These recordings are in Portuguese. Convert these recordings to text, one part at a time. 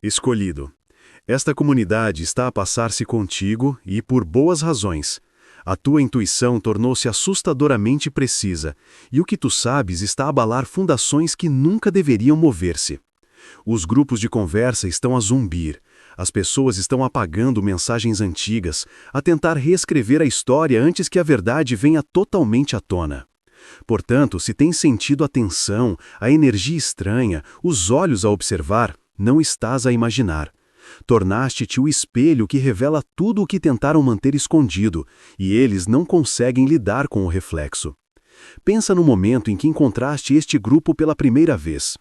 Escolhido. Esta comunidade está a passar-se contigo e por boas razões. A tua intuição tornou-se assustadoramente precisa, e o que tu sabes está a abalar fundações que nunca deveriam mover-se. Os grupos de conversa estão a zumbir, as pessoas estão apagando mensagens antigas, a tentar reescrever a história antes que a verdade venha totalmente à tona. Portanto, se tens sentido a tensão, a energia estranha, os olhos a observar, não estás a imaginar. Tornaste-te o espelho que revela tudo o que tentaram manter escondido, e eles não conseguem lidar com o reflexo. Pensa no momento em que encontraste este grupo pela primeira vez.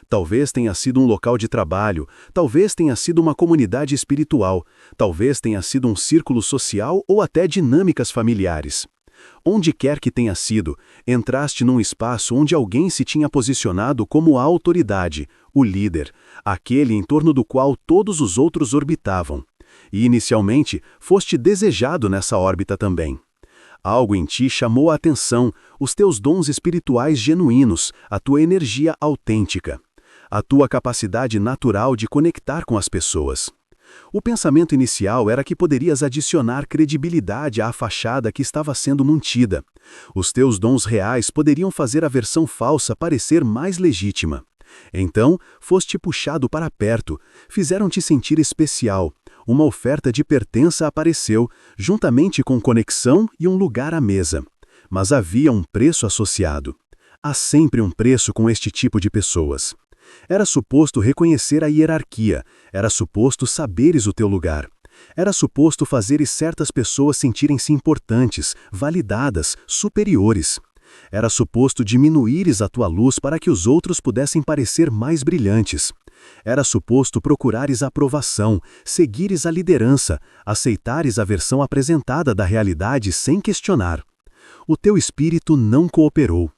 Talvez tenha sido um local de trabalho, talvez tenha sido uma comunidade espiritual, talvez tenha sido um círculo social ou até dinâmicas familiares. Onde quer que tenha sido, entraste num espaço onde alguém se tinha posicionado como a autoridade, o líder, aquele em torno do qual todos os outros orbitavam. E inicialmente, foste desejado nessa órbita também. Algo em ti chamou a atenção, os teus dons espirituais genuínos, a tua energia autêntica, a tua capacidade natural de conectar com as pessoas. O pensamento inicial era que poderias adicionar credibilidade à fachada que estava sendo mantida. Os teus dons reais poderiam fazer a versão falsa parecer mais legítima. Então, foste puxado para perto, fizeram-te sentir especial. Uma oferta de pertença apareceu, juntamente com conexão e um lugar à mesa. Mas havia um preço associado. Há sempre um preço com este tipo de pessoas. Era suposto reconhecer a hierarquia, era suposto saberes o teu lugar. Era suposto fazeres certas pessoas sentirem-se importantes, validadas, superiores. Era suposto diminuíres a tua luz para que os outros pudessem parecer mais brilhantes. Era suposto procurares a aprovação, seguires a liderança, aceitares a versão apresentada da realidade sem questionar. O teu espírito não cooperou.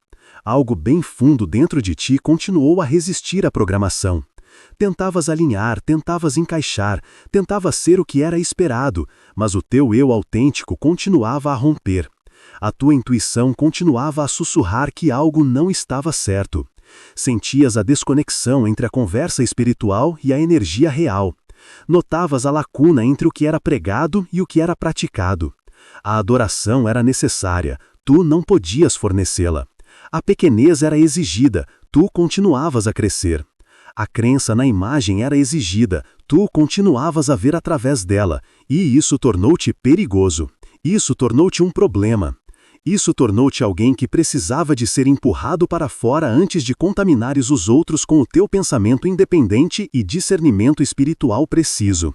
Algo bem fundo dentro de ti continuou a resistir à programação. Tentavas alinhar, tentavas encaixar, tentavas ser o que era esperado, mas o teu eu autêntico continuava a romper. A tua intuição continuava a sussurrar que algo não estava certo. Sentias a desconexão entre a conversa espiritual e a energia real. Notavas a lacuna entre o que era pregado e o que era praticado. A adoração era necessária, tu não podias fornecê-la. A pequenez era exigida, tu continuavas a crescer. A crença na imagem era exigida, tu continuavas a ver através dela, e isso tornou-te perigoso. Isso tornou-te um problema. Isso tornou-te alguém que precisava de ser empurrado para fora antes de contaminares os outros com o teu pensamento independente e discernimento espiritual preciso.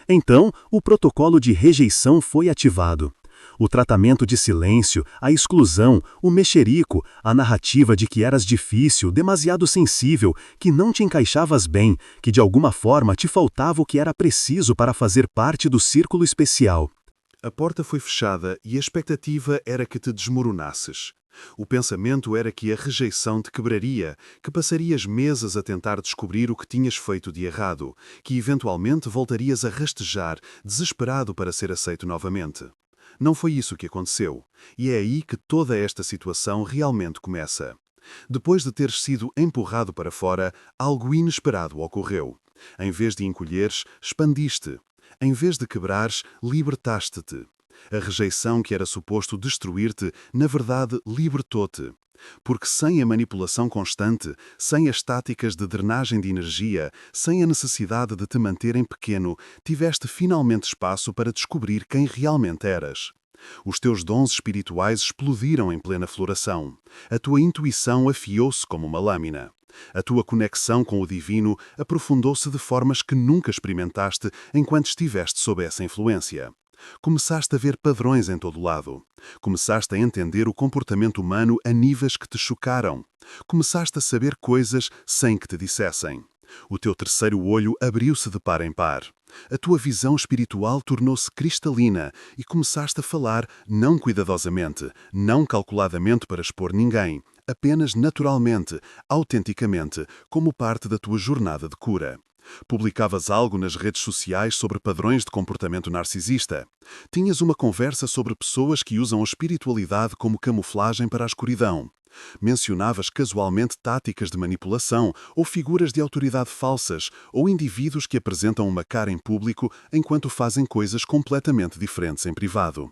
Então, o protocolo de rejeição foi ativado. O tratamento de silêncio, a exclusão, o mexerico, a narrativa de que eras difícil, demasiado sensível, que não te encaixavas bem, que de alguma forma te faltava o que era preciso para fazer parte do círculo especial. A porta foi fechada e a expectativa era que te desmoronasses. O pensamento era que a rejeição te quebraria, que passarias meses a tentar descobrir o que tinhas feito de errado, que eventualmente voltarias a rastejar, desesperado para ser aceito novamente. Não foi isso que aconteceu, e é aí que toda esta situação realmente começa. Depois de teres sido empurrado para fora, algo inesperado ocorreu. Em vez de encolheres, expandiste. Em vez de quebrares, libertaste-te. A rejeição que era suposto destruir-te, na verdade, libertou-te. Porque sem a manipulação constante, sem as táticas de drenagem de energia, sem a necessidade de te manterem pequeno, tiveste finalmente espaço para descobrir quem realmente eras. Os teus dons espirituais explodiram em plena floração. A tua intuição afiou-se como uma lâmina. A tua conexão com o divino aprofundou-se de formas que nunca experimentaste enquanto estiveste sob essa influência. Começaste a ver padrões em todo lado. Começaste a entender o comportamento humano a níveis que te chocaram. Começaste a saber coisas sem que te dissessem. O teu terceiro olho abriu-se de par em par. A tua visão espiritual tornou-se cristalina e começaste a falar não cuidadosamente, não calculadamente para expor ninguém, apenas naturalmente, autenticamente, como parte da tua jornada de cura. Publicavas algo nas redes sociais sobre padrões de comportamento narcisista. Tinhas uma conversa sobre pessoas que usam a espiritualidade como camuflagem para a escuridão. Mencionavas casualmente táticas de manipulação ou figuras de autoridade falsas ou indivíduos que apresentam uma cara em público enquanto fazem coisas completamente diferentes em privado.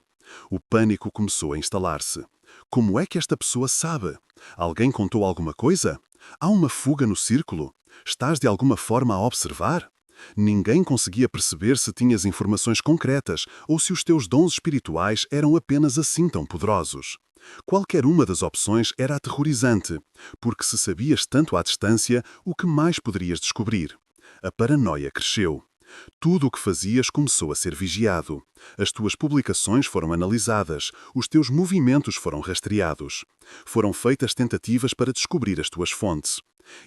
O pânico começou a instalar-se. Como é que esta pessoa sabe? Alguém contou alguma coisa? Há uma fuga no círculo? Estás de alguma forma a observar? Ninguém conseguia perceber se tinhas informações concretas ou se os teus dons espirituais eram apenas assim tão poderosos. Qualquer uma das opções era aterrorizante, porque se sabias tanto à distância, o que mais poderias descobrir? A paranoia cresceu. Tudo o que fazias começou a ser vigiado. As tuas publicações foram analisadas, os teus movimentos foram rastreados. Foram feitas tentativas para descobrir as tuas fontes.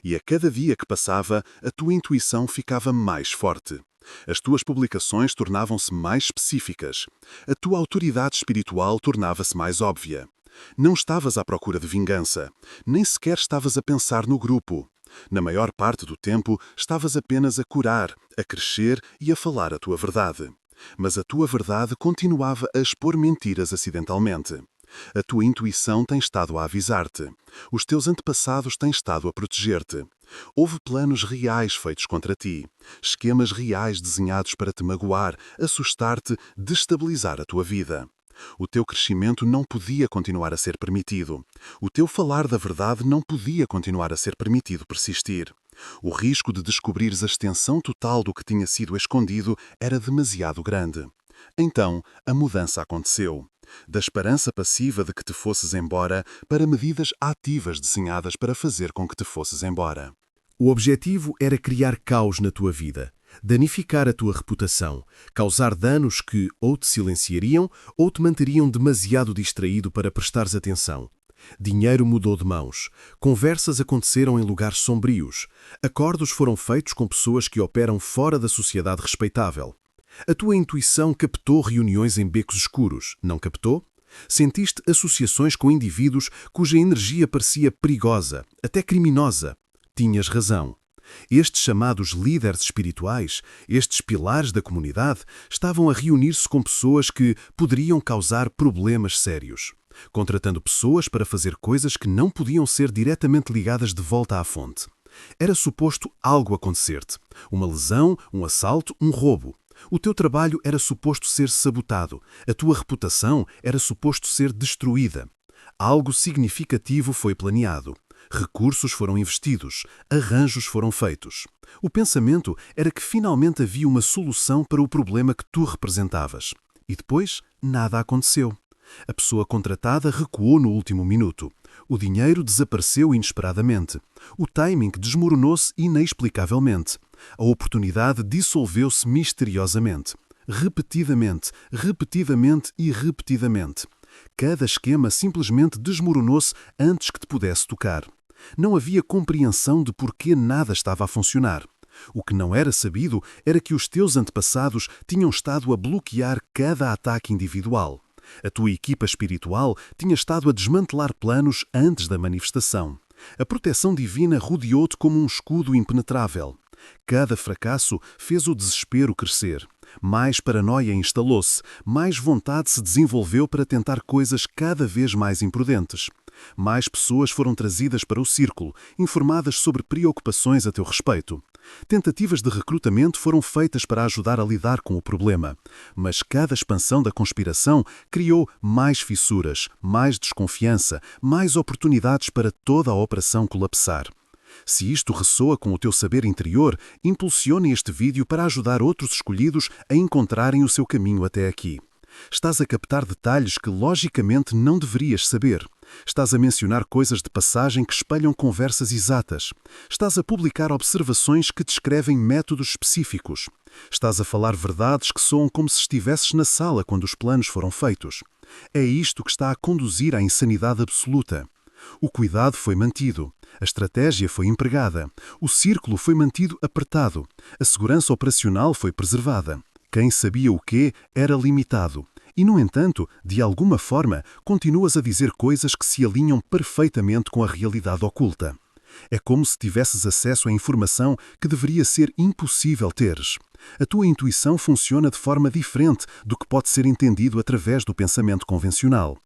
E a cada dia que passava, a tua intuição ficava mais forte. As tuas publicações tornavam-se mais específicas. A tua autoridade espiritual tornava-se mais óbvia. Não estavas à procura de vingança. Nem sequer estavas a pensar no grupo. Na maior parte do tempo, estavas apenas a curar, a crescer e a falar a tua verdade. Mas a tua verdade continuava a expor mentiras acidentalmente. A tua intuição tem estado a avisar-te. Os teus antepassados têm estado a proteger-te. Houve planos reais feitos contra ti. Esquemas reais desenhados para te magoar, assustar-te, destabilizar a tua vida. O teu crescimento não podia continuar a ser permitido. O teu falar da verdade não podia continuar a ser permitido persistir. O risco de descobrires a extensão total do que tinha sido escondido era demasiado grande. Então, a mudança aconteceu. Da esperança passiva de que te fosses embora para medidas ativas desenhadas para fazer com que te fosses embora. O objetivo era criar caos na tua vida, danificar a tua reputação, causar danos que ou te silenciariam ou te manteriam demasiado distraído para prestares atenção. Dinheiro mudou de mãos, conversas aconteceram em lugares sombrios, acordos foram feitos com pessoas que operam fora da sociedade respeitável. A tua intuição captou reuniões em becos escuros, não captou? Sentiste associações com indivíduos cuja energia parecia perigosa, até criminosa. Tinhas razão. Estes chamados líderes espirituais, estes pilares da comunidade, estavam a reunir-se com pessoas que poderiam causar problemas sérios, contratando pessoas para fazer coisas que não podiam ser diretamente ligadas de volta à fonte. Era suposto algo acontecer-te. Uma lesão, um assalto, um roubo. O teu trabalho era suposto ser sabotado. A tua reputação era suposto ser destruída. Algo significativo foi planeado. Recursos foram investidos. Arranjos foram feitos. O pensamento era que finalmente havia uma solução para o problema que tu representavas. E depois, nada aconteceu. A pessoa contratada recuou no último minuto. O dinheiro desapareceu inesperadamente. O timing desmoronou-se inexplicavelmente. A oportunidade dissolveu-se misteriosamente. Repetidamente, repetidamente e repetidamente. Cada esquema simplesmente desmoronou-se antes que te pudesse tocar. Não havia compreensão de por que nada estava a funcionar. O que não era sabido era que os teus antepassados tinham estado a bloquear cada ataque individual. A tua equipa espiritual tinha estado a desmantelar planos antes da manifestação. A proteção divina rodeou-te como um escudo impenetrável. Cada fracasso fez o desespero crescer. Mais paranoia instalou-se, mais vontade se desenvolveu para tentar coisas cada vez mais imprudentes. Mais pessoas foram trazidas para o círculo, informadas sobre preocupações a teu respeito. Tentativas de recrutamento foram feitas para ajudar a lidar com o problema, mas cada expansão da conspiração criou mais fissuras, mais desconfiança, mais oportunidades para toda a operação colapsar. Se isto ressoa com o teu saber interior, impulsione este vídeo para ajudar outros escolhidos a encontrarem o seu caminho até aqui. Estás a captar detalhes que logicamente não deverias saber. Estás a mencionar coisas de passagem que espelham conversas exatas. Estás a publicar observações que descrevem métodos específicos. Estás a falar verdades que soam como se estivesses na sala quando os planos foram feitos. É isto que está a conduzir à insanidade absoluta. O cuidado foi mantido. A estratégia foi empregada. O círculo foi mantido apertado. A segurança operacional foi preservada. Quem sabia o quê era limitado. E, no entanto, de alguma forma, continuas a dizer coisas que se alinham perfeitamente com a realidade oculta. É como se tivesses acesso a informação que deveria ser impossível teres. A tua intuição funciona de forma diferente do que pode ser entendido através do pensamento convencional.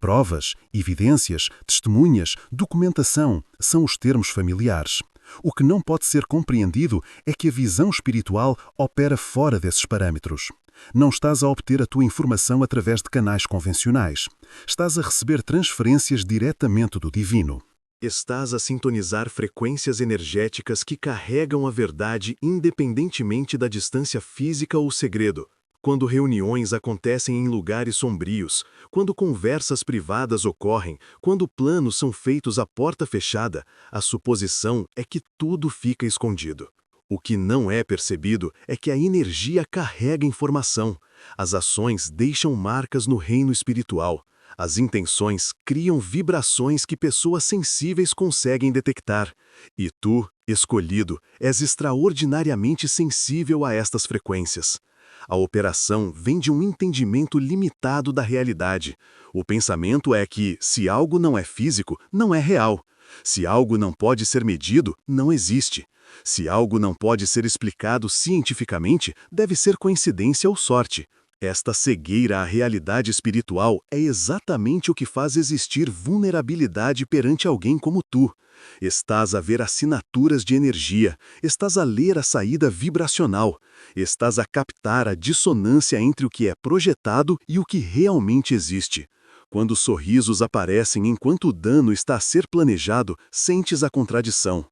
Provas, evidências, testemunhas, documentação são os termos familiares. O que não pode ser compreendido é que a visão espiritual opera fora desses parâmetros. Não estás a obter a tua informação através de canais convencionais. Estás a receber transferências diretamente do divino. Estás a sintonizar frequências energéticas que carregam a verdade independentemente da distância física ou segredo. Quando reuniões acontecem em lugares sombrios, quando conversas privadas ocorrem, quando planos são feitos à porta fechada, a suposição é que tudo fica escondido. O que não é percebido é que a energia carrega informação. As ações deixam marcas no reino espiritual. As intenções criam vibrações que pessoas sensíveis conseguem detectar. E tu, escolhido, és extraordinariamente sensível a estas frequências. A operação vem de um entendimento limitado da realidade. O pensamento é que, se algo não é físico, não é real. Se algo não pode ser medido, não existe. Se algo não pode ser explicado cientificamente, deve ser coincidência ou sorte. Esta cegueira à realidade espiritual é exatamente o que faz existir vulnerabilidade perante alguém como tu. Estás a ver assinaturas de energia, estás a ler a saída vibracional, estás a captar a dissonância entre o que é projetado e o que realmente existe. Quando sorrisos aparecem enquanto o dano está a ser planejado, sentes a contradição.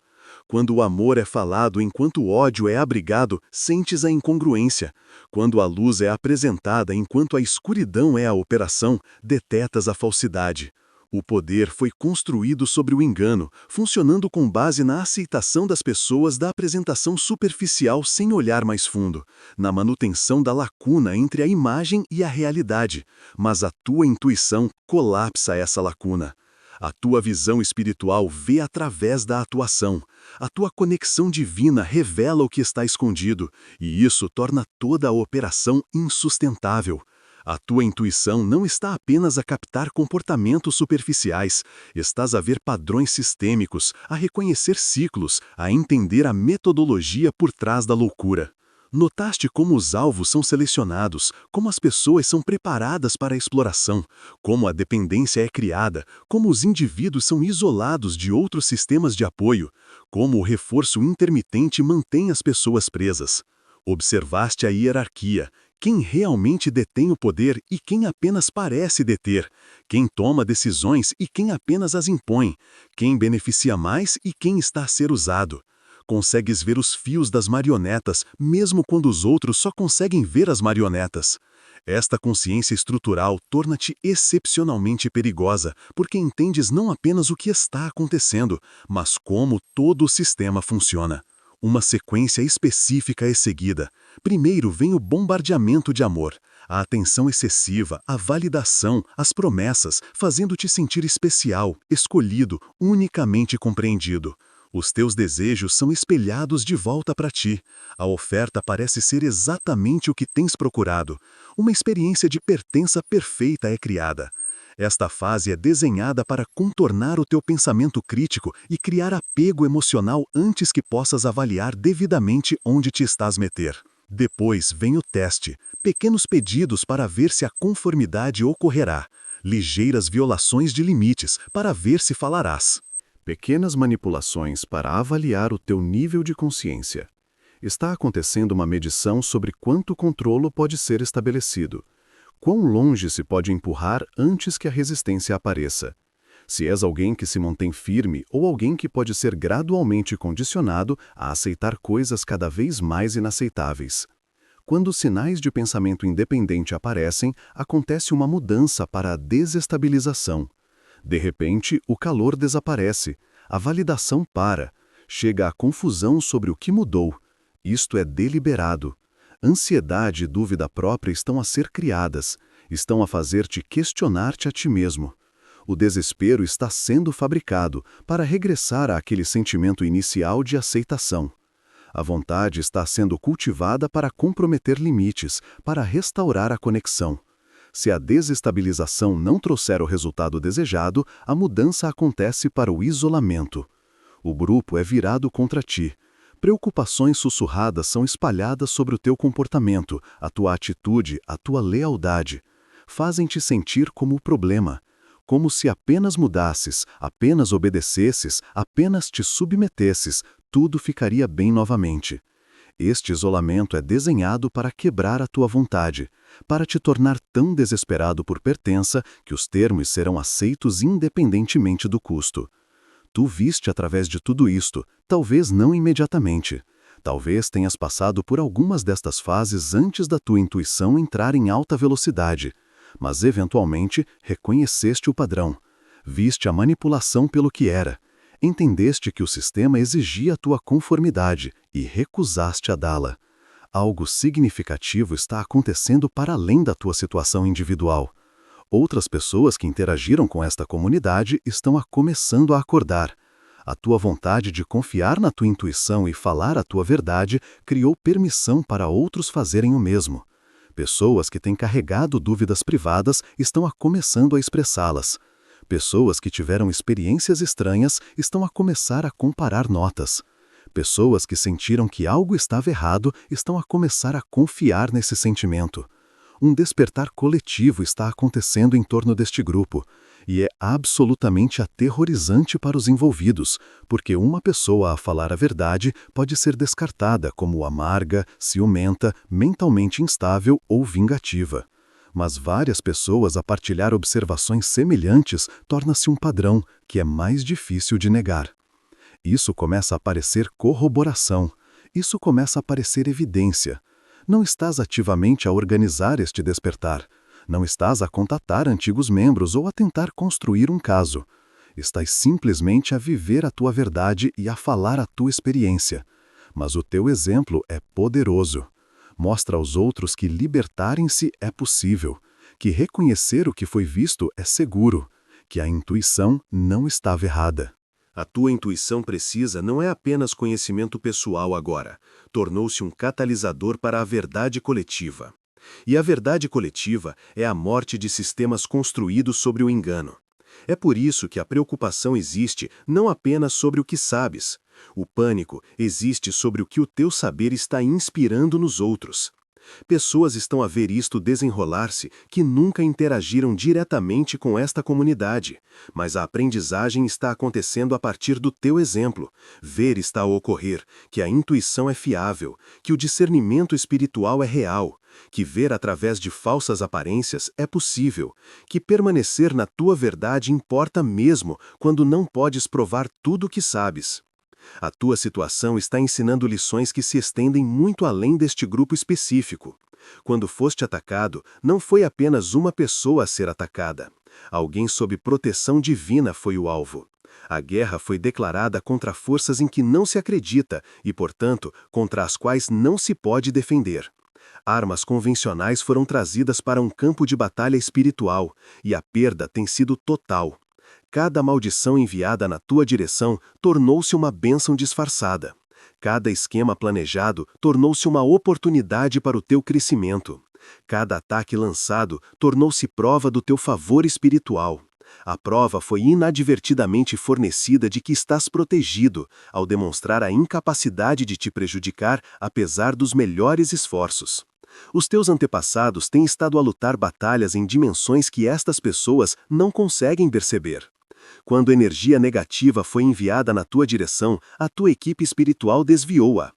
Quando o amor é falado enquanto o ódio é abrigado, sentes a incongruência. Quando a luz é apresentada enquanto a escuridão é a operação, detetas a falsidade. O poder foi construído sobre o engano, funcionando com base na aceitação das pessoas da apresentação superficial sem olhar mais fundo, na manutenção da lacuna entre a imagem e a realidade. Mas a tua intuição colapsa essa lacuna. A tua visão espiritual vê através da atuação. A tua conexão divina revela o que está escondido, e isso torna toda a operação insustentável. A tua intuição não está apenas a captar comportamentos superficiais, estás a ver padrões sistêmicos, a reconhecer ciclos, a entender a metodologia por trás da loucura. Notaste como os alvos são selecionados, como as pessoas são preparadas para a exploração, como a dependência é criada, como os indivíduos são isolados de outros sistemas de apoio, como o reforço intermitente mantém as pessoas presas. Observaste a hierarquia, quem realmente detém o poder e quem apenas parece deter, quem toma decisões e quem apenas as impõe, quem beneficia mais e quem está a ser usado. Consegues ver os fios das marionetas, mesmo quando os outros só conseguem ver as marionetas. Esta consciência estrutural torna-te excepcionalmente perigosa, porque entendes não apenas o que está acontecendo, mas como todo o sistema funciona. Uma sequência específica é seguida. Primeiro vem o bombardeamento de amor, a atenção excessiva, a validação, as promessas, fazendo-te sentir especial, escolhido, unicamente compreendido. Os teus desejos são espelhados de volta para ti. A oferta parece ser exatamente o que tens procurado. Uma experiência de pertença perfeita é criada. Esta fase é desenhada para contornar o teu pensamento crítico e criar apego emocional antes que possas avaliar devidamente onde te estás meter. Depois vem o teste, pequenos pedidos para ver se a conformidade ocorrerá, ligeiras violações de limites para ver se falarás. Pequenas manipulações para avaliar o teu nível de consciência. Está acontecendo uma medição sobre quanto controlo pode ser estabelecido. Quão longe se pode empurrar antes que a resistência apareça? Se és alguém que se mantém firme ou alguém que pode ser gradualmente condicionado a aceitar coisas cada vez mais inaceitáveis. Quando sinais de pensamento independente aparecem, acontece uma mudança para a desestabilização. De repente, o calor desaparece, a validação para, chega a confusão sobre o que mudou. Isto é deliberado. Ansiedade e dúvida própria estão a ser criadas, estão a fazer-te questionar-te a ti mesmo. O desespero está sendo fabricado para regressar àquele sentimento inicial de aceitação. A vontade está sendo cultivada para comprometer limites, para restaurar a conexão. Se a desestabilização não trouxer o resultado desejado, a mudança acontece para o isolamento. O grupo é virado contra ti. Preocupações sussurradas são espalhadas sobre o teu comportamento, a tua atitude, a tua lealdade. Fazem-te sentir como o problema. como se apenas mudasses, apenas obedecesses, apenas te submetesses, tudo ficaria bem novamente. Este isolamento é desenhado para quebrar a tua vontade, para te tornar tão desesperado por pertença que os termos serão aceitos independentemente do custo. Tu viste através de tudo isto, talvez não imediatamente. Talvez tenhas passado por algumas destas fases antes da tua intuição entrar em alta velocidade, mas eventualmente reconheceste o padrão. Viste a manipulação pelo que era. Entendeste que o sistema exigia a tua conformidade e recusaste a dá-la. Algo significativo está acontecendo para além da tua situação individual. Outras pessoas que interagiram com esta comunidade estão começando a acordar. A tua vontade de confiar na tua intuição e falar a tua verdade criou permissão para outros fazerem o mesmo. Pessoas que têm carregado dúvidas privadas estão começando a expressá-las. Pessoas que tiveram experiências estranhas estão a começar a comparar notas. Pessoas que sentiram que algo estava errado estão a começar a confiar nesse sentimento. Um despertar coletivo está acontecendo em torno deste grupo, e é absolutamente aterrorizante para os envolvidos, porque uma pessoa a falar a verdade pode ser descartada como amarga, ciumenta, mentalmente instável ou vingativa. Mas várias pessoas a partilhar observações semelhantes torna-se um padrão que é mais difícil de negar. Isso começa a parecer corroboração, isso começa a parecer evidência. Não estás ativamente a organizar este despertar, não estás a contatar antigos membros ou a tentar construir um caso. Estás simplesmente a viver a tua verdade e a falar a tua experiência. Mas o teu exemplo é poderoso. Mostra aos outros que libertarem-se é possível, que reconhecer o que foi visto é seguro, que a intuição não estava errada. A tua intuição precisa não é apenas conhecimento pessoal agora, tornou-se um catalisador para a verdade coletiva. E a verdade coletiva é a morte de sistemas construídos sobre o engano. É por isso que a preocupação existe não apenas sobre o que sabes. O pânico existe sobre o que o teu saber está inspirando nos outros. Pessoas estão a ver isto desenrolar-se que nunca interagiram diretamente com esta comunidade, mas a aprendizagem está acontecendo a partir do teu exemplo. Ver está a ocorrer, que a intuição é fiável, que o discernimento espiritual é real, que ver através de falsas aparências é possível, que permanecer na tua verdade importa mesmo quando não podes provar tudo o que sabes. A tua situação está ensinando lições que se estendem muito além deste grupo específico. Quando foste atacado, não foi apenas uma pessoa a ser atacada. Alguém sob proteção divina foi o alvo. A guerra foi declarada contra forças em que não se acredita e, portanto, contra as quais não se pode defender. Armas convencionais foram trazidas para um campo de batalha espiritual, e a perda tem sido total. Cada maldição enviada na tua direção tornou-se uma bênção disfarçada. Cada esquema planejado tornou-se uma oportunidade para o teu crescimento. Cada ataque lançado tornou-se prova do teu favor espiritual. A prova foi inadvertidamente fornecida de que estás protegido, ao demonstrar a incapacidade de te prejudicar apesar dos melhores esforços. Os teus antepassados têm estado a lutar batalhas em dimensões que estas pessoas não conseguem perceber. Quando energia negativa foi enviada na tua direção, a tua equipe espiritual desviou-a.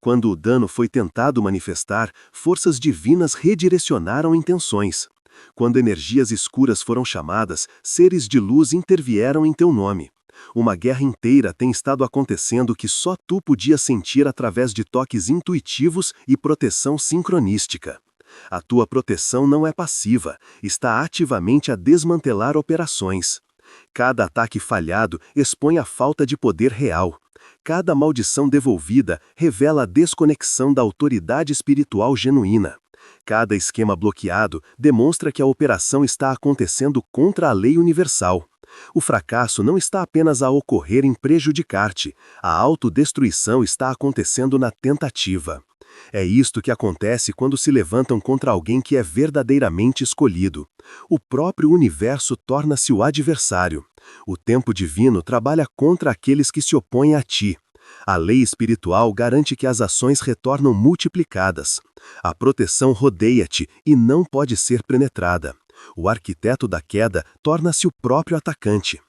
Quando o dano foi tentado manifestar, forças divinas redirecionaram intenções. Quando energias escuras foram chamadas, seres de luz intervieram em teu nome. Uma guerra inteira tem estado acontecendo que só tu podias sentir através de toques intuitivos e proteção sincronística. A tua proteção não é passiva, está ativamente a desmantelar operações. Cada ataque falhado expõe a falta de poder real. Cada maldição devolvida revela a desconexão da autoridade espiritual genuína. Cada esquema bloqueado demonstra que a operação está acontecendo contra a lei universal. O fracasso não está apenas a ocorrer em prejudicar-te, a autodestruição está acontecendo na tentativa. É isto que acontece quando se levantam contra alguém que é verdadeiramente escolhido. O próprio universo torna-se o adversário. O tempo divino trabalha contra aqueles que se opõem a ti. A lei espiritual garante que as ações retornam multiplicadas. A proteção rodeia-te e não pode ser penetrada. O arquiteto da queda torna-se o próprio atacante.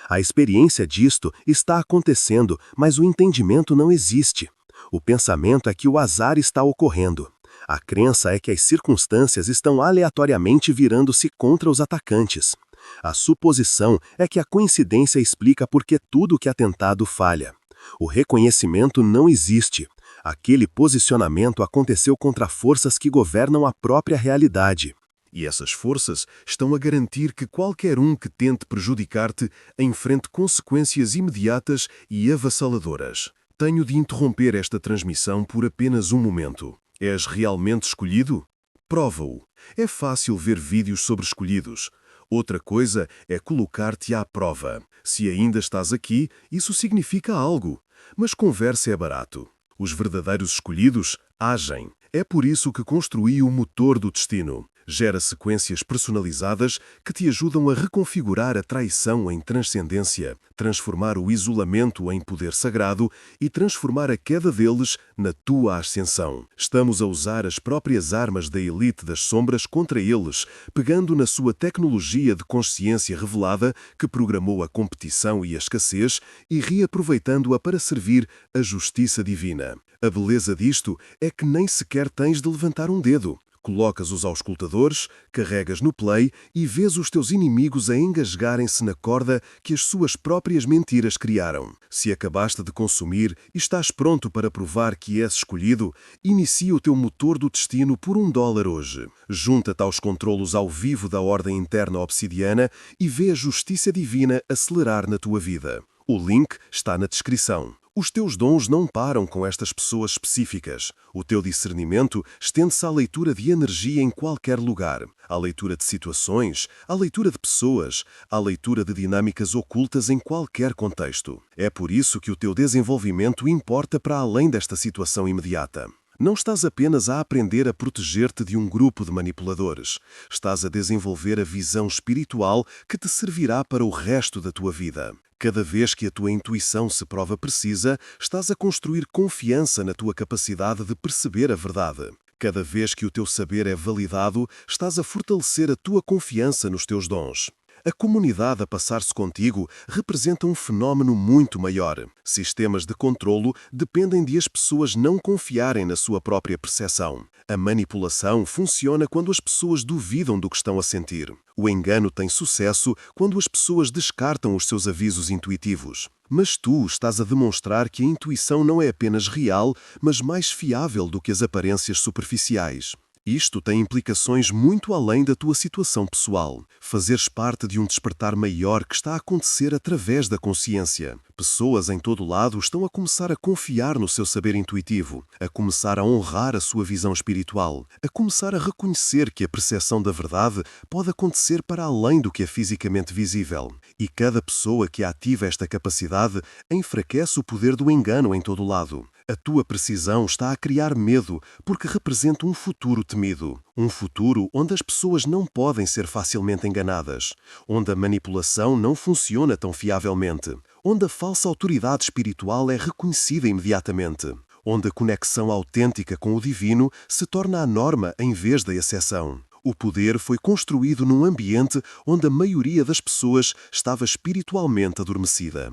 A experiência disto está acontecendo, mas o entendimento não existe. O pensamento é que o azar está ocorrendo. A crença é que as circunstâncias estão aleatoriamente virando-se contra os atacantes. A suposição é que a coincidência explica por que tudo que é tentado falha. O reconhecimento não existe. Aquele posicionamento aconteceu contra forças que governam a própria realidade. E essas forças estão a garantir que qualquer um que tente prejudicar-te enfrente consequências imediatas e avassaladoras. Tenho de interromper esta transmissão por apenas um momento. És realmente escolhido? Prova-o. É fácil ver vídeos sobre escolhidos. Outra coisa é colocar-te à prova. Se ainda estás aqui, isso significa algo. Mas conversa é barato. Os verdadeiros escolhidos agem. É por isso que construí o motor do destino. Gera sequências personalizadas que te ajudam a reconfigurar a traição em transcendência, transformar o isolamento em poder sagrado e transformar a queda deles na tua ascensão. Estamos a usar as próprias armas da elite das sombras contra eles, pegando na sua tecnologia de consciência revelada que programou a competição e a escassez e reaproveitando-a para servir a justiça divina. A beleza disto é que nem sequer tens de levantar um dedo. Colocas os auscultadores, carregas no play e vês os teus inimigos a engasgarem-se na corda que as suas próprias mentiras criaram. Se acabaste de consumir e estás pronto para provar que és escolhido, inicia o teu motor do destino por $1 hoje. Junta-te aos controlos ao vivo da ordem interna obsidiana e vê a justiça divina acelerar na tua vida. O link está na descrição. Os teus dons não param com estas pessoas específicas. O teu discernimento estende-se à leitura de energia em qualquer lugar, à leitura de situações, à leitura de pessoas, à leitura de dinâmicas ocultas em qualquer contexto. É por isso que o teu desenvolvimento importa para além desta situação imediata. Não estás apenas a aprender a proteger-te de um grupo de manipuladores. Estás a desenvolver a visão espiritual que te servirá para o resto da tua vida. Cada vez que a tua intuição se prova precisa, estás a construir confiança na tua capacidade de perceber a verdade. Cada vez que o teu saber é validado, estás a fortalecer a tua confiança nos teus dons. A comunidade a passar-se contigo representa um fenómeno muito maior. Sistemas de controlo dependem de as pessoas não confiarem na sua própria percepção. A manipulação funciona quando as pessoas duvidam do que estão a sentir. O engano tem sucesso quando as pessoas descartam os seus avisos intuitivos. Mas tu estás a demonstrar que a intuição não é apenas real, mas mais fiável do que as aparências superficiais. Isto tem implicações muito além da tua situação pessoal. Fazeres parte de um despertar maior que está a acontecer através da consciência. Pessoas em todo lado estão a começar a confiar no seu saber intuitivo, a começar a honrar a sua visão espiritual, a começar a reconhecer que a percepção da verdade pode acontecer para além do que é fisicamente visível. E cada pessoa que ativa esta capacidade enfraquece o poder do engano em todo lado. A tua precisão está a criar medo porque representa um futuro temido. Um futuro onde as pessoas não podem ser facilmente enganadas, onde a manipulação não funciona tão fiavelmente, onde a falsa autoridade espiritual é reconhecida imediatamente, onde a conexão autêntica com o divino se torna a norma em vez da exceção. O poder foi construído num ambiente onde a maioria das pessoas estava espiritualmente adormecida.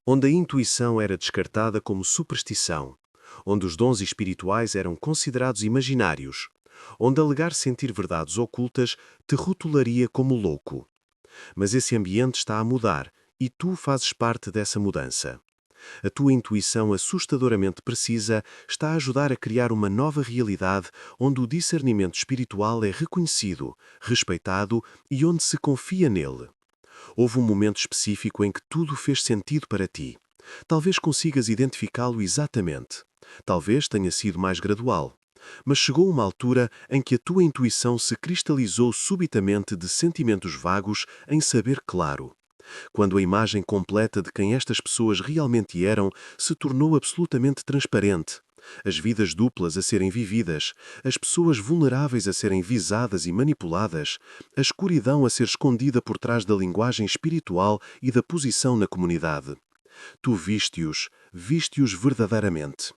Onde a intuição era descartada como superstição, onde os dons espirituais eram considerados imaginários, onde alegar sentir verdades ocultas te rotularia como louco. Mas esse ambiente está a mudar e tu fazes parte dessa mudança. A tua intuição assustadoramente precisa está a ajudar a criar uma nova realidade onde o discernimento espiritual é reconhecido, respeitado e onde se confia nele. Houve um momento específico em que tudo fez sentido para ti. Talvez consigas identificá-lo exatamente. Talvez tenha sido mais gradual. Mas chegou uma altura em que a tua intuição se cristalizou subitamente de sentimentos vagos em saber claro. Quando a imagem completa de quem estas pessoas realmente eram se tornou absolutamente transparente. As vidas duplas a serem vividas, as pessoas vulneráveis a serem visadas e manipuladas, a escuridão a ser escondida por trás da linguagem espiritual e da posição na comunidade. Tu viste-os verdadeiramente.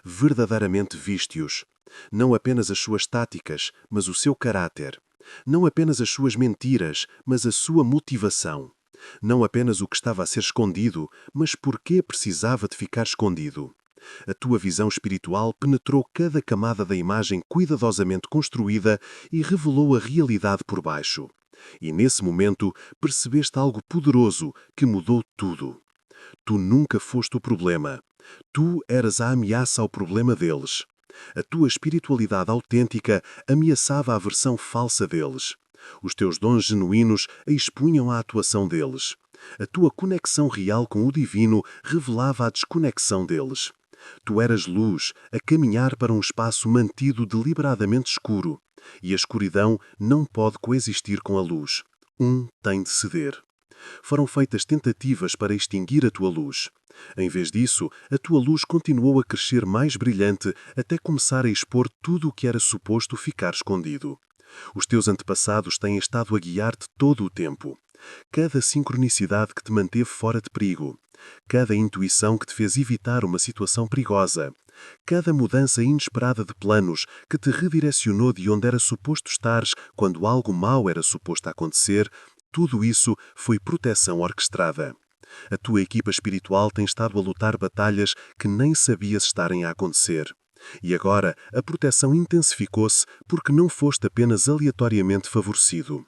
Verdadeiramente viste-os. Não apenas as suas táticas, mas o seu caráter. Não apenas as suas mentiras, mas a sua motivação. Não apenas o que estava a ser escondido, mas por que precisava de ficar escondido. A tua visão espiritual penetrou cada camada da imagem cuidadosamente construída e revelou a realidade por baixo. E nesse momento percebeste algo poderoso que mudou tudo. Tu nunca foste o problema. Tu eras a ameaça ao problema deles. A tua espiritualidade autêntica ameaçava a versão falsa deles. Os teus dons genuínos expunham a atuação deles. A tua conexão real com o divino revelava a desconexão deles. Tu eras luz, a caminhar para um espaço mantido deliberadamente escuro. E a escuridão não pode coexistir com a luz. Um tem de ceder. Foram feitas tentativas para extinguir a tua luz. Em vez disso, a tua luz continuou a crescer mais brilhante até começar a expor tudo o que era suposto ficar escondido. Os teus antepassados têm estado a guiar-te todo o tempo. Cada sincronicidade que te manteve fora de perigo. Cada intuição que te fez evitar uma situação perigosa. Cada mudança inesperada de planos que te redirecionou de onde era suposto estares quando algo mau era suposto acontecer, tudo isso foi proteção orquestrada. A tua equipa espiritual tem estado a lutar batalhas que nem sabias estarem a acontecer. E agora a proteção intensificou-se porque não foste apenas aleatoriamente favorecido.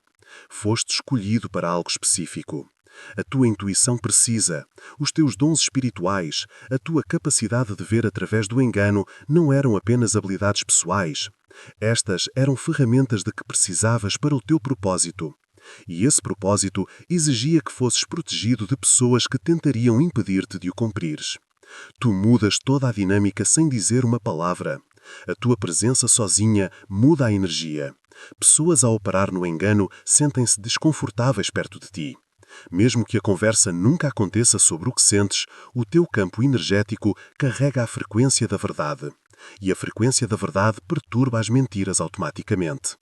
Foste escolhido para algo específico. A tua intuição precisa, os teus dons espirituais, a tua capacidade de ver através do engano não eram apenas habilidades pessoais. Estas eram ferramentas de que precisavas para o teu propósito. E esse propósito exigia que fosses protegido de pessoas que tentariam impedir-te de o cumprires. Tu mudas toda a dinâmica sem dizer uma palavra. A tua presença sozinha muda a energia. Pessoas a operar no engano sentem-se desconfortáveis perto de ti. Mesmo que a conversa nunca aconteça sobre o que sentes, o teu campo energético carrega a frequência da verdade. E a frequência da verdade perturba as mentiras automaticamente.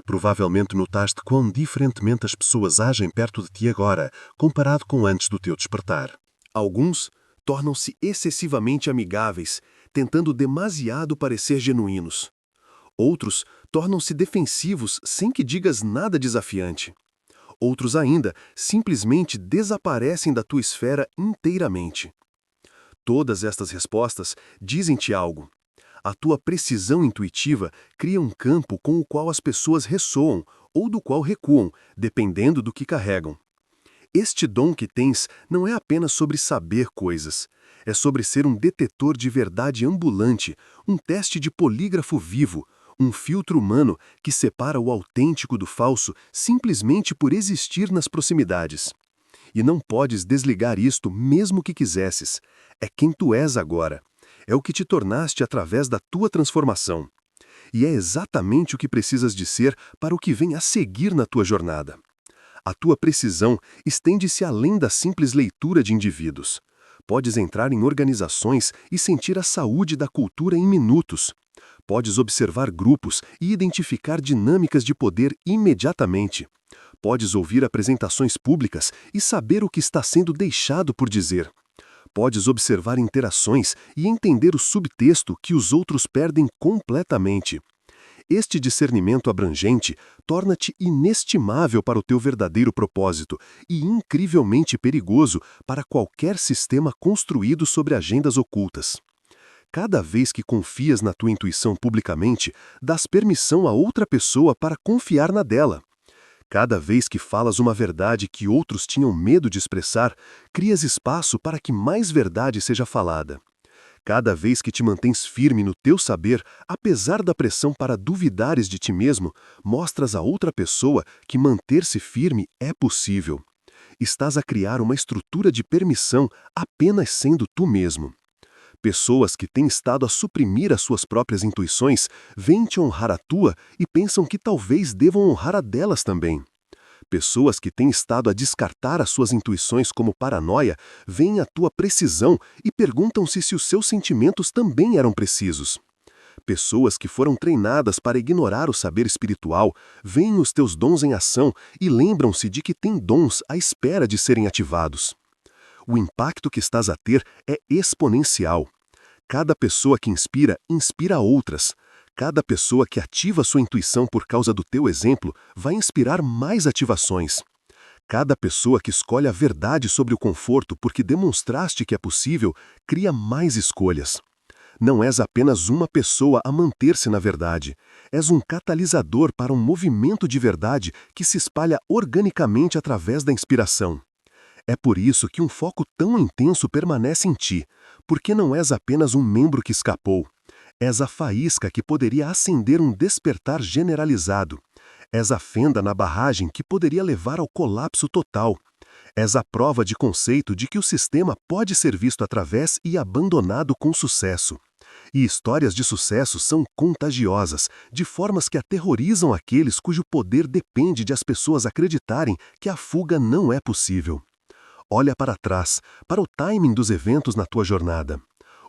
Provavelmente notaste quão diferentemente as pessoas agem perto de ti agora, comparado com antes do teu despertar. Alguns tornam-se excessivamente amigáveis, tentando demasiado parecer genuínos. Outros tornam-se defensivos sem que digas nada desafiante. Outros ainda simplesmente desaparecem da tua esfera inteiramente. Todas estas respostas dizem-te algo. A tua precisão intuitiva cria um campo com o qual as pessoas ressoam ou do qual recuam, dependendo do que carregam. Este dom que tens não é apenas sobre saber coisas. É sobre ser um detetor de verdade ambulante, um teste de polígrafo vivo, um filtro humano que separa o autêntico do falso simplesmente por existir nas proximidades. E não podes desligar isto mesmo que quisesses. É quem tu és agora. É o que te tornaste através da tua transformação. E é exatamente o que precisas de ser para o que vem a seguir na tua jornada. A tua precisão estende-se além da simples leitura de indivíduos. Podes entrar em organizações e sentir a saúde da cultura em minutos. Podes observar grupos e identificar dinâmicas de poder imediatamente. Podes ouvir apresentações públicas e saber o que está sendo deixado por dizer. Podes observar interações e entender o subtexto que os outros perdem completamente. Este discernimento abrangente torna-te inestimável para o teu verdadeiro propósito e incrivelmente perigoso para qualquer sistema construído sobre agendas ocultas. Cada vez que confias na tua intuição publicamente, dás permissão a outra pessoa para confiar na dela. Cada vez que falas uma verdade que outros tinham medo de expressar, crias espaço para que mais verdade seja falada. Cada vez que te mantens firme no teu saber, apesar da pressão para duvidares de ti mesmo, mostras a outra pessoa que manter-se firme é possível. Estás a criar uma estrutura de permissão apenas sendo tu mesmo. Pessoas que têm estado a suprimir as suas próprias intuições vêm-te honrar a tua e pensam que talvez devam honrar a delas também. Pessoas que têm estado a descartar as suas intuições como paranoia veem a tua precisão e perguntam-se se os seus sentimentos também eram precisos. Pessoas que foram treinadas para ignorar o saber espiritual veem os teus dons em ação e lembram-se de que têm dons à espera de serem ativados. O impacto que estás a ter é exponencial. Cada pessoa que inspira, inspira outras. Cada pessoa que ativa sua intuição por causa do teu exemplo vai inspirar mais ativações. Cada pessoa que escolhe a verdade sobre o conforto porque demonstraste que é possível, cria mais escolhas. Não és apenas uma pessoa a manter-se na verdade. És um catalisador para um movimento de verdade que se espalha organicamente através da inspiração. É por isso que um foco tão intenso permanece em ti, porque não és apenas um membro que escapou. És a faísca que poderia acender um despertar generalizado. És a fenda na barragem que poderia levar ao colapso total. És a prova de conceito de que o sistema pode ser visto através e abandonado com sucesso. E histórias de sucesso são contagiosas, de formas que aterrorizam aqueles cujo poder depende de as pessoas acreditarem que a fuga não é possível. Olha para trás, para o timing dos eventos na tua jornada.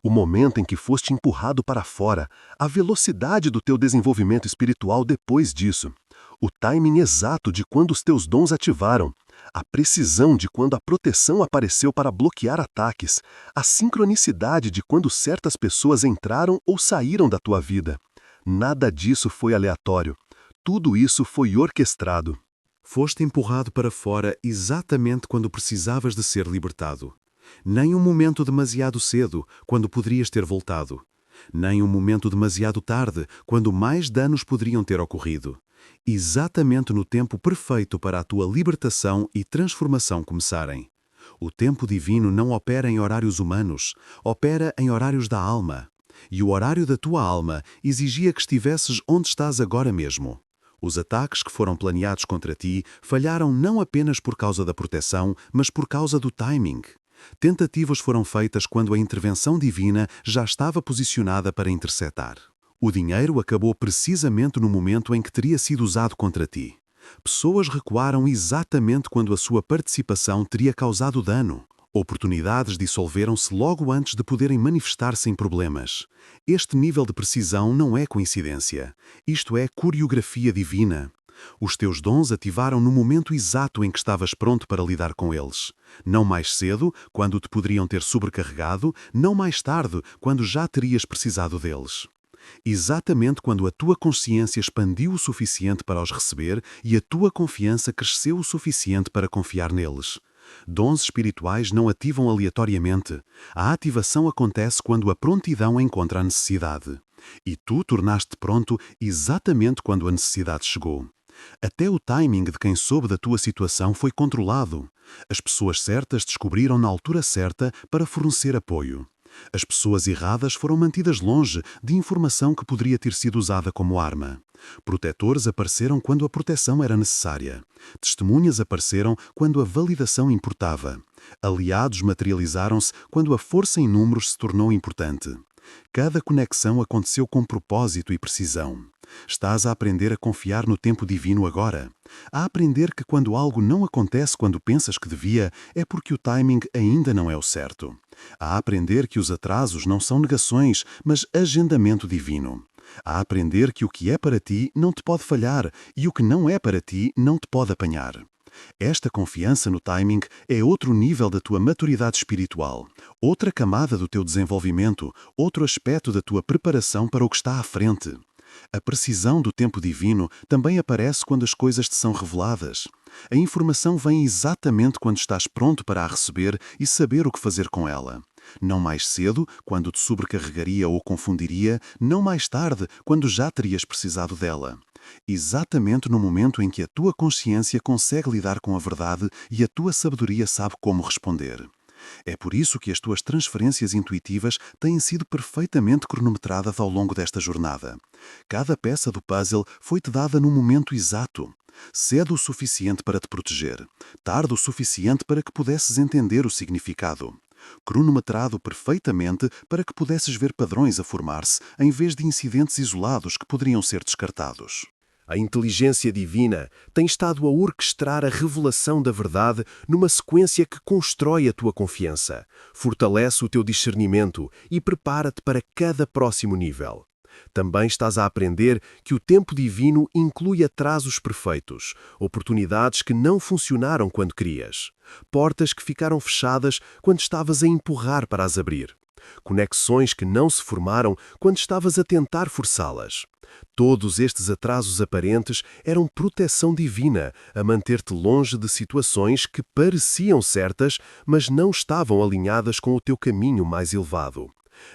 O momento em que foste empurrado para fora, a velocidade do teu desenvolvimento espiritual depois disso. O timing exato de quando os teus dons ativaram, a precisão de quando a proteção apareceu para bloquear ataques, a sincronicidade de quando certas pessoas entraram ou saíram da tua vida. Nada disso foi aleatório. Tudo isso foi orquestrado. Foste empurrado para fora exatamente quando precisavas de ser libertado. Nem um momento demasiado cedo, quando poderias ter voltado. Nem um momento demasiado tarde, quando mais danos poderiam ter ocorrido. Exatamente no tempo perfeito para a tua libertação e transformação começarem. O tempo divino não opera em horários humanos, opera em horários da alma. E o horário da tua alma exigia que estivesses onde estás agora mesmo. Os ataques que foram planeados contra ti falharam não apenas por causa da proteção, mas por causa do timing. Tentativas foram feitas quando a intervenção divina já estava posicionada para interceptar. O dinheiro acabou precisamente no momento em que teria sido usado contra ti. Pessoas recuaram exatamente quando a sua participação teria causado dano. Oportunidades dissolveram-se logo antes de poderem manifestar-se em problemas. Este nível de precisão não é coincidência. Isto é coreografia divina. Os teus dons ativaram no momento exato em que estavas pronto para lidar com eles. Não mais cedo, quando te poderiam ter sobrecarregado, não mais tarde, quando já terias precisado deles. Exatamente quando a tua consciência expandiu o suficiente para os receber e a tua confiança cresceu o suficiente para confiar neles. Dons espirituais não ativam aleatoriamente. A ativação acontece quando a prontidão encontra a necessidade. E tu tornaste pronto exatamente quando a necessidade chegou. Até o timing de quem soube da tua situação foi controlado. As pessoas certas descobriram na altura certa para fornecer apoio. As pessoas erradas foram mantidas longe de informação que poderia ter sido usada como arma. Protetores apareceram quando a proteção era necessária. Testemunhas apareceram quando a validação importava. Aliados materializaram-se quando a força em números se tornou importante. Cada conexão aconteceu com propósito e precisão. Estás a aprender a confiar no tempo divino agora. A aprender que quando algo não acontece quando pensas que devia, é porque o timing ainda não é o certo. A aprender que os atrasos não são negações, mas agendamento divino. A aprender que o que é para ti não te pode falhar e o que não é para ti não te pode apanhar. Esta confiança no timing é outro nível da tua maturidade espiritual, outra camada do teu desenvolvimento, outro aspecto da tua preparação para o que está à frente. A precisão do tempo divino também aparece quando as coisas te são reveladas. A informação vem exatamente quando estás pronto para a receber e saber o que fazer com ela. Não mais cedo, quando te sobrecarregaria ou confundiria, não mais tarde, quando já terias precisado dela. Exatamente no momento em que a tua consciência consegue lidar com a verdade e a tua sabedoria sabe como responder. É por isso que as tuas transferências intuitivas têm sido perfeitamente cronometradas ao longo desta jornada. Cada peça do puzzle foi-te dada no momento exato. Cedo o suficiente para te proteger, tarde o suficiente para que pudesses entender o significado. Cronometrado perfeitamente para que pudesses ver padrões a formar-se, em vez de incidentes isolados que poderiam ser descartados. A inteligência divina tem estado a orquestrar a revelação da verdade numa sequência que constrói a tua confiança, fortalece o teu discernimento e prepara-te para cada próximo nível. Também estás a aprender que o tempo divino inclui atrasos perfeitos, oportunidades que não funcionaram quando querias, portas que ficaram fechadas quando estavas a empurrar para as abrir. conexões que não se formaram quando estavas a tentar forçá-las. Todos estes atrasos aparentes eram proteção divina a manter-te longe de situações que pareciam certas, mas não estavam alinhadas com o teu caminho mais elevado.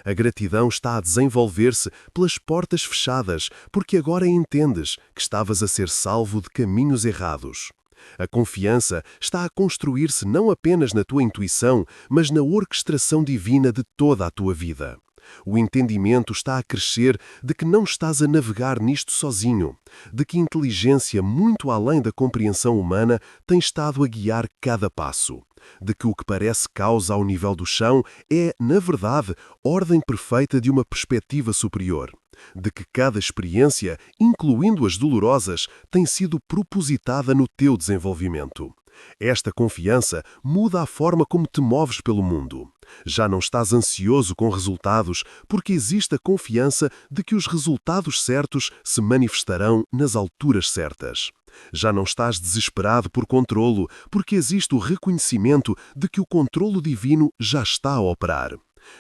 A gratidão está a desenvolver-se pelas portas fechadas, porque agora entendes que estavas a ser salvo de caminhos errados. A confiança está a construir-se não apenas na tua intuição, mas na orquestração divina de toda a tua vida. O entendimento está a crescer de que não estás a navegar nisto sozinho, de que inteligência muito além da compreensão humana tem estado a guiar cada passo, de que o que parece caos ao nível do chão é, na verdade, ordem perfeita de uma perspectiva superior, de que cada experiência, incluindo as dolorosas, tem sido propositada no teu desenvolvimento. Esta confiança muda a forma como te moves pelo mundo. Já não estás ansioso com resultados, porque existe a confiança de que os resultados certos se manifestarão nas alturas certas. Já não estás desesperado por controlo, porque existe o reconhecimento de que o controlo divino já está a operar.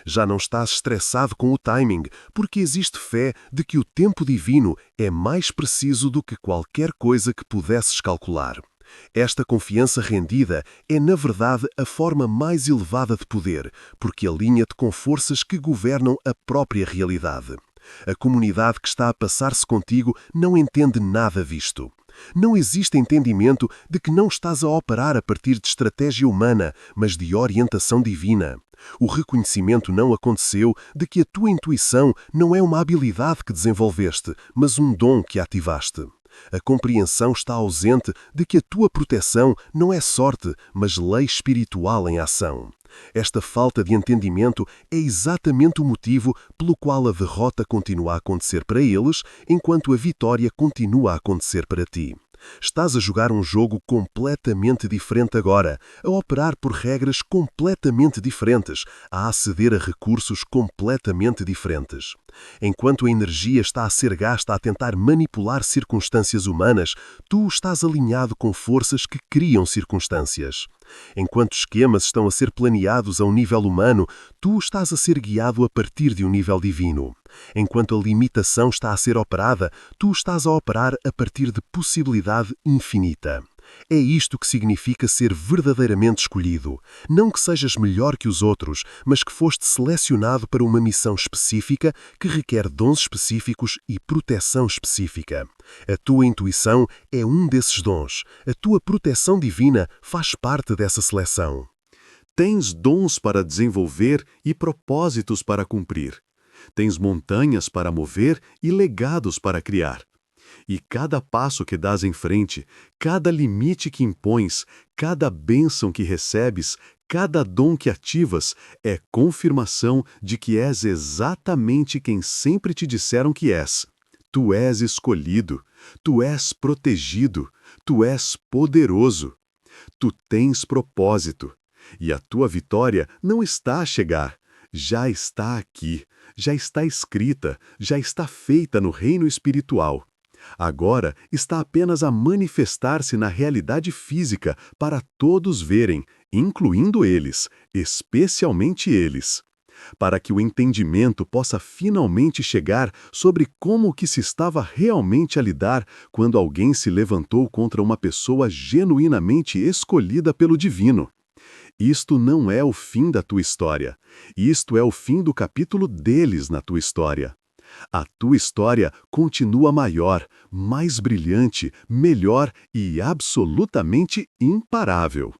Já não estás estressado com o timing, porque existe fé de que o tempo divino é mais preciso do que qualquer coisa que pudesses calcular. Esta confiança rendida é, na verdade, a forma mais elevada de poder, porque alinha-te com forças que governam a própria realidade. A comunidade que está a passar-se contigo não entende nada disto. Não existe entendimento de que não estás a operar a partir de estratégia humana, mas de orientação divina. O reconhecimento não aconteceu de que a tua intuição não é uma habilidade que desenvolveste, mas um dom que ativaste. A compreensão está ausente de que a tua proteção não é sorte, mas lei espiritual em ação. Esta falta de entendimento é exatamente o motivo pelo qual a derrota continua a acontecer para eles, enquanto a vitória continua a acontecer para ti. Estás a jogar um jogo completamente diferente agora, a operar por regras completamente diferentes, a aceder a recursos completamente diferentes. Enquanto a energia está a ser gasta a tentar manipular circunstâncias humanas, tu estás alinhado com forças que criam circunstâncias. Enquanto esquemas estão a ser planeados a um nível humano, tu estás a ser guiado a partir de um nível divino. Enquanto a limitação está a ser operada, tu estás a operar a partir de possibilidade infinita. É isto que significa ser verdadeiramente escolhido. Não que sejas melhor que os outros, mas que foste selecionado para uma missão específica que requer dons específicos e proteção específica. A tua intuição é um desses dons. A tua proteção divina faz parte dessa seleção. Tens dons para desenvolver e propósitos para cumprir. Tens montanhas para mover e legados para criar. E cada passo que dás em frente, cada limite que impões, cada bênção que recebes, cada dom que ativas, é confirmação de que és exatamente quem sempre te disseram que és. Tu és escolhido, tu és protegido, tu és poderoso. Tu tens propósito. E a tua vitória não está a chegar, já está aqui, já está escrita, já está feita no reino espiritual. Agora está apenas a manifestar-se na realidade física para todos verem, incluindo eles, especialmente eles. Para que o entendimento possa finalmente chegar sobre como que se estava realmente a lidar quando alguém se levantou contra uma pessoa genuinamente escolhida pelo divino. Isto não é o fim da tua história. Isto é o fim do capítulo deles na tua história. A tua história continua maior, mais brilhante, melhor e absolutamente imparável.